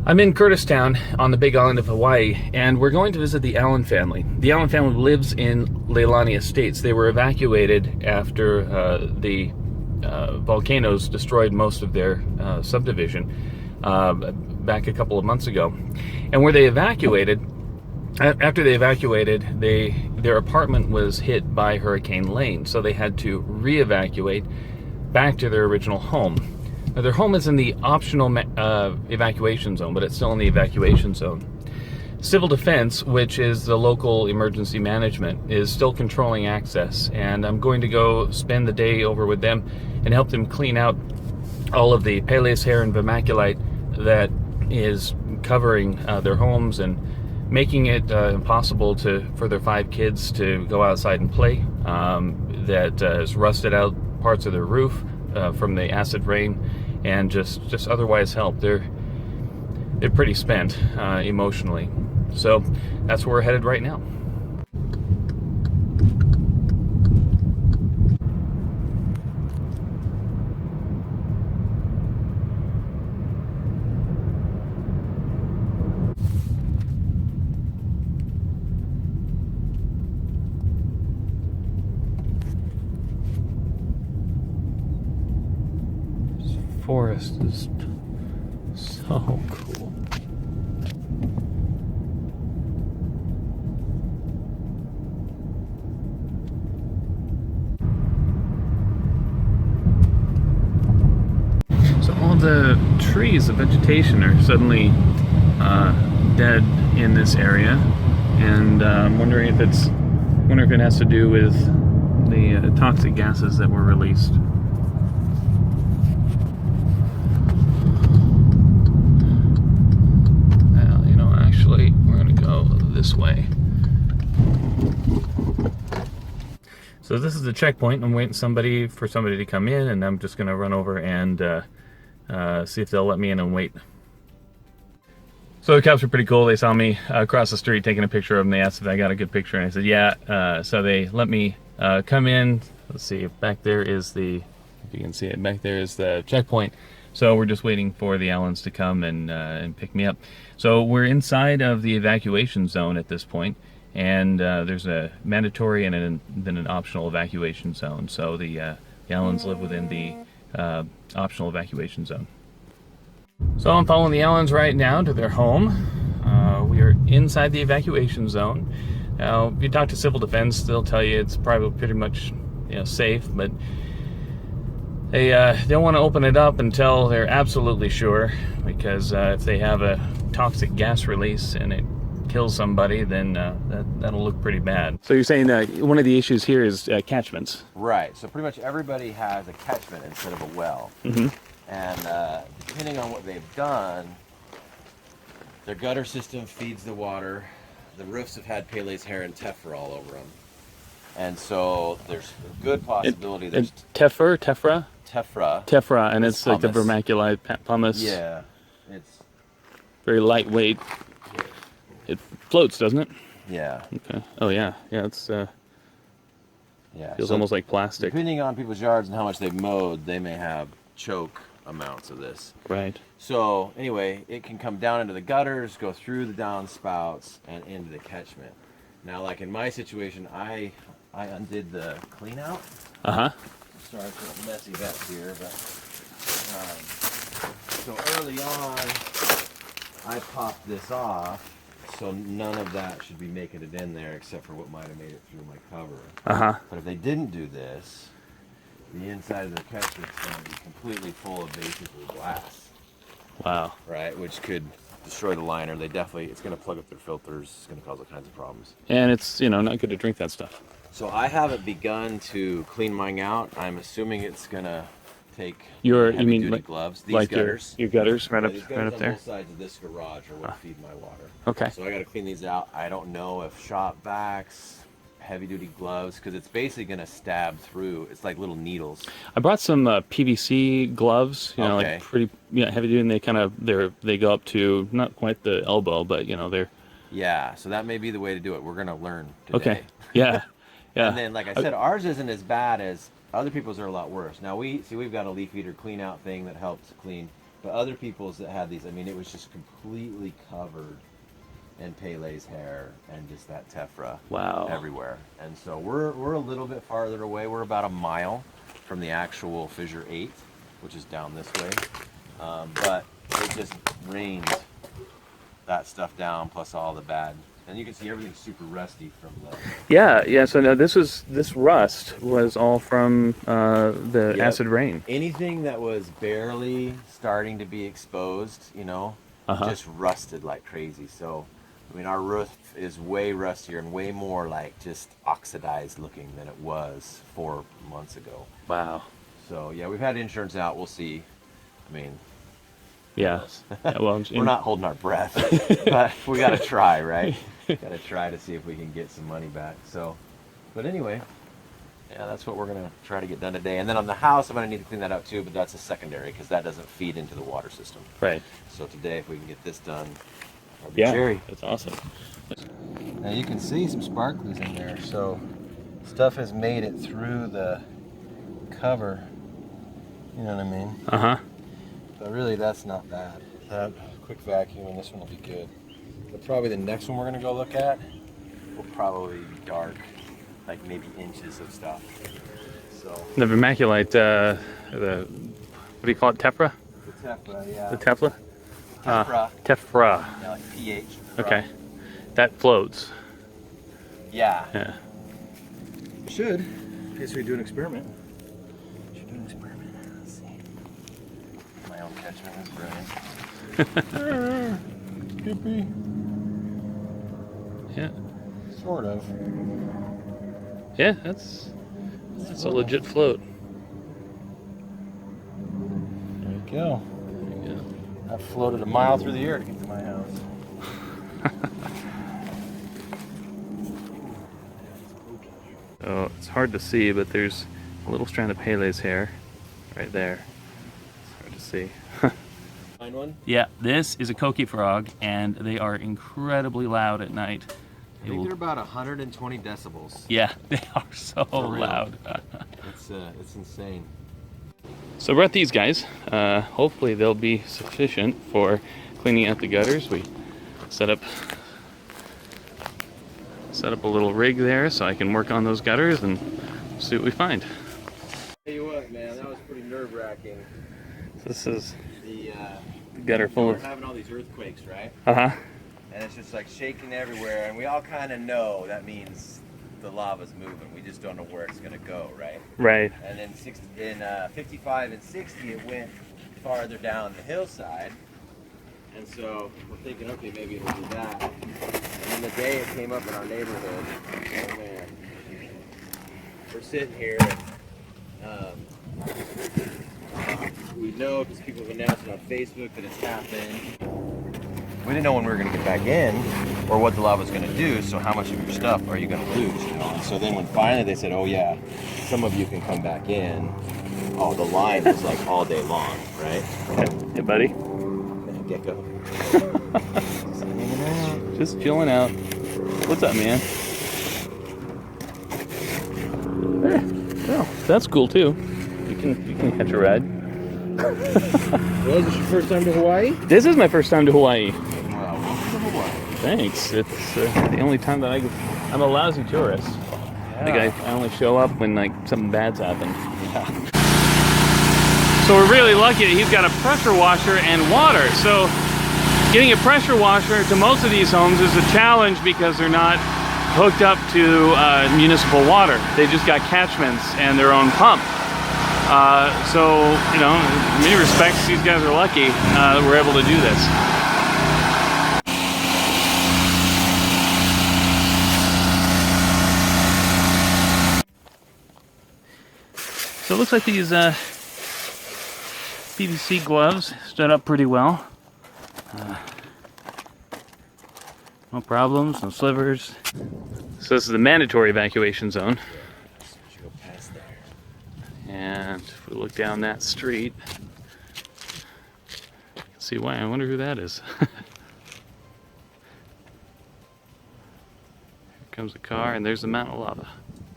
I'm in Kurdistan on the Big Island of Hawaii, and we're going to visit the Allen family. The Allen family lives in Leilani Estates. They were evacuated after the volcanoes destroyed most of their subdivision back a couple of months ago. And where they evacuated, after they evacuated, their apartment was hit by Hurricane Lane, so they had to re-evacuate back to their original home. Now, their home is in the optional evacuation zone, but it's still in the evacuation zone. Civil Defense, which is the local emergency management, is still controlling access, and I'm going to go spend the day over with them and help them clean out all of the Pele's hair and Vermiculite that is covering their homes and making it impossible for their 5 kids to go outside and play. That has rusted out parts of their roof from the acid rain, and just otherwise help. They're pretty spent emotionally. So that's where we're headed right now. Forest is so cool. So all the trees, the vegetation are suddenly dead in this area, and I'm wondering if it has to do with the toxic gases that were released. This way. So this is the checkpoint. I'm waiting for somebody to come in, and I'm just going to run over and see if they'll let me in and wait. So the cops are pretty cool. They saw me across the street taking a picture of them. They asked if I got a good picture, and I said yeah. So they let me come in. Let's see, back there is if you can see it, back there is the checkpoint. So we're just waiting for the Allens to come and pick me up. So we're inside of the evacuation zone at this point, and there's a mandatory and then an optional evacuation zone. So the Allens live within the optional evacuation zone. So I'm following the Allens right now to their home. We are inside the evacuation zone. Now, if you talk to Civil Defense, they'll tell you it's probably pretty much safe, but they don't want to open it up until they're absolutely sure, because if they have a toxic gas release and it kills somebody, then that'll look pretty bad. So you're saying that one of the issues here is catchments? Right. So pretty much everybody has a catchment instead of a well. Mm-hmm. And depending on what they've done, their gutter system feeds the water. The roofs have had Pele's hair and Tephra all over them. And so there's a good possibility there's Tephra, and it's like the vermiculite pumice. Yeah, it's very lightweight. It floats, doesn't it? Yeah. Okay. Oh yeah, it's feels almost like plastic. Depending on people's yards and how much they've mowed, they may have choke amounts of this. Right. So anyway, it can come down into the gutters, go through the downspouts, and into the catchment. Now, like in my situation, I undid the clean out. Uh-huh. Sorry for the messy back here, but so early on I popped this off, so none of that should be making it in there except for what might have made it through my cover. Uh-huh. But if they didn't do this, the inside of the catchment's going to be completely full of basically glass. Wow. Right, which could destroy the liner. It's going to plug up their filters. It's going to cause all kinds of problems. And it's, not good to drink that stuff. So I haven't begun to clean mine out. I'm assuming it's going to take heavy-duty gloves. These like gutters. Your gutters right up These there? gutters on both sides of this garage are what feed my water. Okay. So I got to clean these out. I don't know if shop vacs, heavy-duty gloves, because it's basically going to stab through. It's like little needles. I brought some PVC gloves, like pretty heavy-duty, and they go up to not quite the elbow, but they're. Yeah, so that may be the way to do it. We're going to learn today. Okay. Yeah. Yeah. And then, like I said, ours isn't as bad as other people's are a lot worse. Now we've got a leaf eater clean out thing that helps clean But other people's that had these, I mean, it was just completely covered in Pele's hair and just that Tephra everywhere. And so we're a little bit farther away. We're about a mile from the actual Fissure 8, which is down this way. But it just rained that stuff down, plus all the bad. And you can see everything's super rusty from the... Yeah, so now this rust was all from the acid rain. Anything that was barely starting to be exposed, you know, just rusted like crazy. So, I mean, our roof is way rustier and way more like just oxidized looking than it was 4 months ago. Wow. So, yeah, we've had insurance out. We'll see. I mean... Yeah. Well, we're not holding our breath, but we got to try, right? Got to try to see if we can get some money back. So, but anyway, yeah, that's what we're going to try to get done today. And then on the house, I'm going to need to clean that out too, but that's a secondary because that doesn't feed into the water system. Right. So today, if we can get this done, that'll be yeah, cherry. That's awesome. Now you can see some sparklies in there. So stuff has made it through the cover. You know what I mean? Uh-huh. But really, that's not bad. That quick vacuum, and this one will be good. But probably the next one we're gonna go look at will probably be dark, like maybe inches of stuff. So the vermiculite, the what do you call it, Tephra? the Tephra, yeah. The Tephra? Tephra. Tephra. Yeah, like pH. Okay. That floats. Yeah. Yeah. Should. In case we do an experiment. Should do an experiment. Let's see. My own catchment is brilliant. Skippy. Yeah. Sort of. Yeah, that's a legit float. There you go. There you go. I floated a mile through the air to get to my house. Oh, it's hard to see, but there's a little strand of Pele's hair right there. It's hard to see. Find one? Yeah, this is a coqui frog, and they are incredibly loud at night. I think they're about 120 decibels. Yeah, they are so loud. It's insane. So we're at these guys. Hopefully they'll be sufficient for cleaning out the gutters. We set up a little rig there so I can work on those gutters and see what we find. Tell you what, man, that was pretty nerve-wracking. This is the gutter full of... We're having all these earthquakes, right? Uh-huh. And it's just like shaking everywhere, and we all kind of know that means the lava's moving. We just don't know where it's gonna go, right? Right. And then in 55 and 60, it went farther down the hillside. And so we're thinking, okay, maybe it'll do that. And then the day it came up in our neighborhood, oh man, we're sitting here and we know because people have announced it on Facebook that it's happened. We didn't know when we were going to get back in or what the lava's going to do, so how much of your stuff are you going to lose, you know? And so then when finally they said, oh yeah, some of you can come back in, oh, the line was like all day long, right? Hey, buddy. Gecko. Just chilling out. What's up, man? Oh, that's cool too. You can catch a ride. Well, is this your first time to Hawaii? This is my first time to Hawaii. Well, welcome to Hawaii. Thanks. It's the only time that I'm a lousy tourist. Yeah. Like I only show up when like something bad's happened. Yeah. So we're really lucky that he's got a pressure washer and water. So getting a pressure washer to most of these homes is a challenge because they're not hooked up to municipal water. They just got catchments and their own pump. So, you know, in many respects, these guys are lucky that we're able to do this. So it looks like these PVC gloves stood up pretty well. No problems, no slivers. So this is the mandatory evacuation zone. Go past there. And if we look down that street, you can see why. I wonder who that is. Here comes a car, and there's the mountain of lava.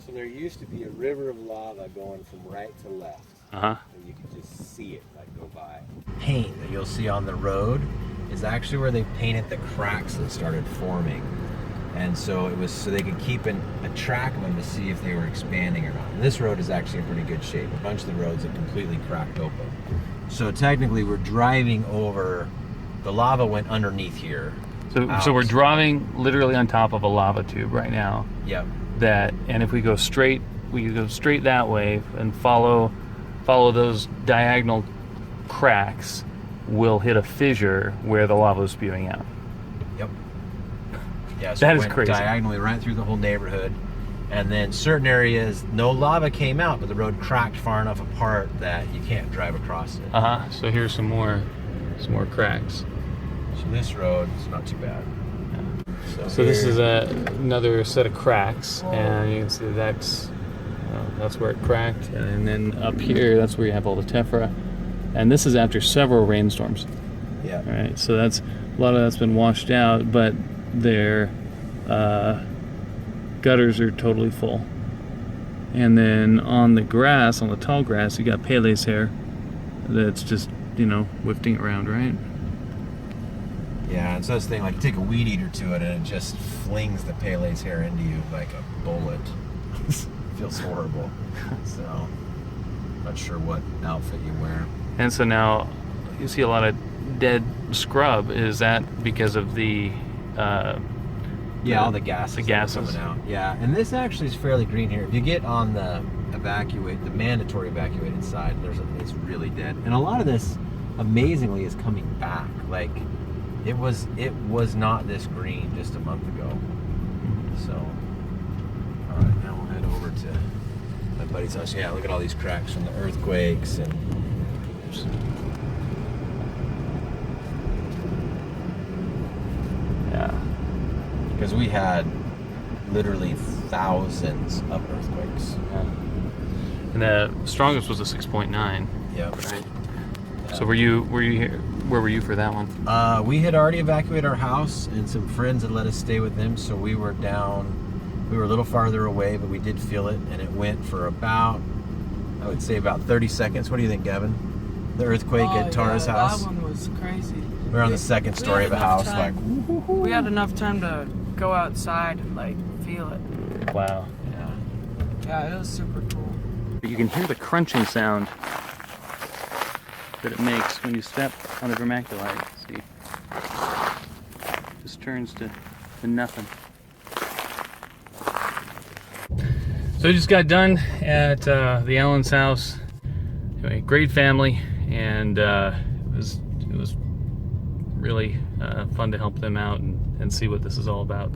So there used to be a river of lava going from right to left. You can just see it like go by. Paint that you'll see on the road is actually where they painted the cracks that started forming. And so it was so they could keep a track of them to see if they were expanding or not. And this road is actually in pretty good shape. A bunch of the roads are completely cracked open. So technically we're driving over, the lava went underneath here. So we're driving literally on top of a lava tube right now. Yep. And if we go straight that way and follow those diagonal cracks, we'll hit a fissure where the lava is spewing out. Yep. Yeah, so that it is went crazy. Diagonally right through the whole neighborhood. And then certain areas, no lava came out, but the road cracked far enough apart that you can't drive across it. So here's some more cracks. So this road is not too bad. Yeah. So this is another set of cracks, and you can see that's where it cracked. And then up here, that's where you have all the Tephra. And this is after several rainstorms. Yeah. All right. So a lot of that's been washed out, but their gutters are totally full. And then on the grass, on the tall grass, you got Pele's hair that's just, whiffing around, right? Yeah, and so this thing, like, you take a weed eater to it and it just flings the Pele's hair into you like a bullet. Feels horrible. So, not sure what outfit you wear. And so now you see a lot of dead scrub. Is that because of the all the gases. The gases coming out. Yeah, and this actually is fairly green here. If you get on the mandatory evacuated side, it's really dead. And a lot of this, amazingly, is coming back. Like, it was not this green just a month ago. So, all right, now we'll head over to my buddy's house. Yeah, look at all these cracks from the earthquakes and. Yeah. Because we had literally thousands of earthquakes. Yeah. And the strongest was a 6.9. Yep. Right. Yeah. So were you here? Where were you for that one? We had already evacuated our house, and some friends had let us stay with them, so we were down. We were a little farther away, but we did feel it, and it went for about, I would say, about 30 seconds. What do you think, Gavin? The earthquake at Tara's house. That one was crazy. We were on the second story of a house, like. We had enough time to go outside and feel it. Wow. Yeah, it was super cool. You can hear the crunching sound that it makes when you step on the vermiculite. See, just turns to nothing. So we just got done at the Allen's house. Anyway, great family, and it was really fun to help them out and see what this is all about.